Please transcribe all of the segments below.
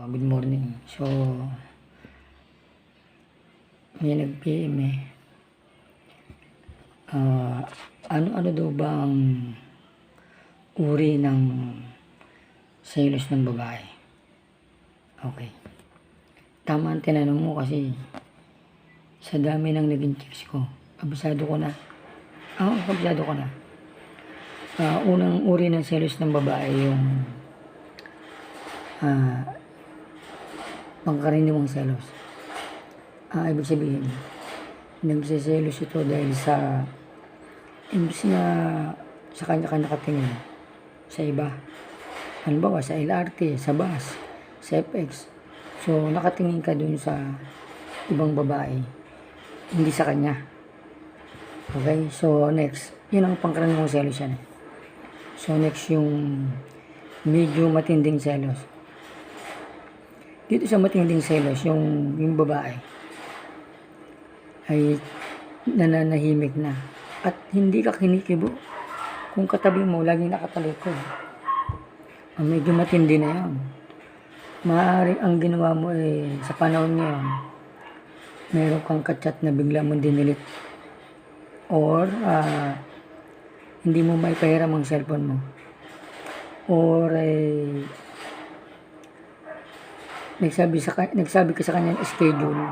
Good morning. So, may nag-PM ano-ano daw ba ang uri ng selos ng babae? Okay. Tama ang tinanong mo kasi sa dami ng naging chicks ko, kabisado ko na. Kabisado ko na. Unang uri ng selos ng babae yung pangkaraniwang selos. Ibig sabihin, nagsiselos ito dahil sa imbis na sa kanya-kanya nakatingin sa iba. Halimbawa, sa LRT, sa bus, sa FX. So, nakatingin ka dun sa ibang babae, hindi sa kanya. Okay? So, next. Yun ang pangkaraniwang selos yan. So, next yung medyo matinding selos. Dito sa matinding selos, yung babae ay nananahimik na at hindi ka kinikibo. Kung katabi mo, laging nakatalikod. Medyo matindi na yan. Maaaring ang ginawa mo sa panahon ngayon, meron kang kachat na bigla mong dinilit. Or, hindi mo maipahiram ang cellphone mo. Or, nagsabi ka sa kanya ng schedule.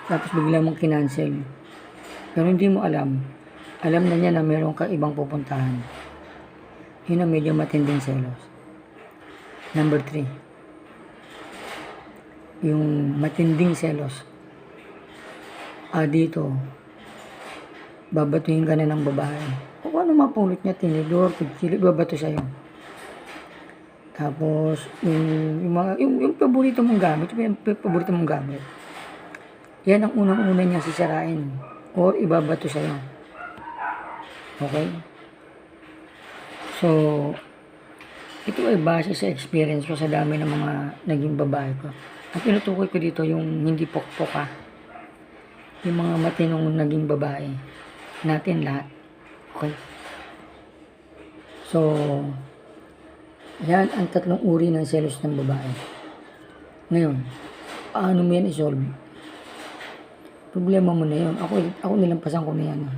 Tapos bigla mong kinancel. Pero hindi mo alam. Alam na niya na meron ka ibang pupuntahan. Yun ang medyo matinding selos. Number 3. Yung matinding selos. Dito, babatuhin ka na ng babae. Kung ano mapulot niya, tinidor, kutsilyo, babato sa'yo. Tapos, yung paborito mong gamit, yan ang unang-una niya sisirain or ibabato sa'yo. Okay? So, ito ay base sa experience ko sa dami ng mga naging babae ko. Ang tinutukoy ko dito yung hindi pokpok yung mga matinong naging babae natin lahat. Okay? So, yan ang tatlong uri ng selos ng babae. Ngayon, paano mo yan isolve? Problema mo na yun. Ako nilampasan ko na yan.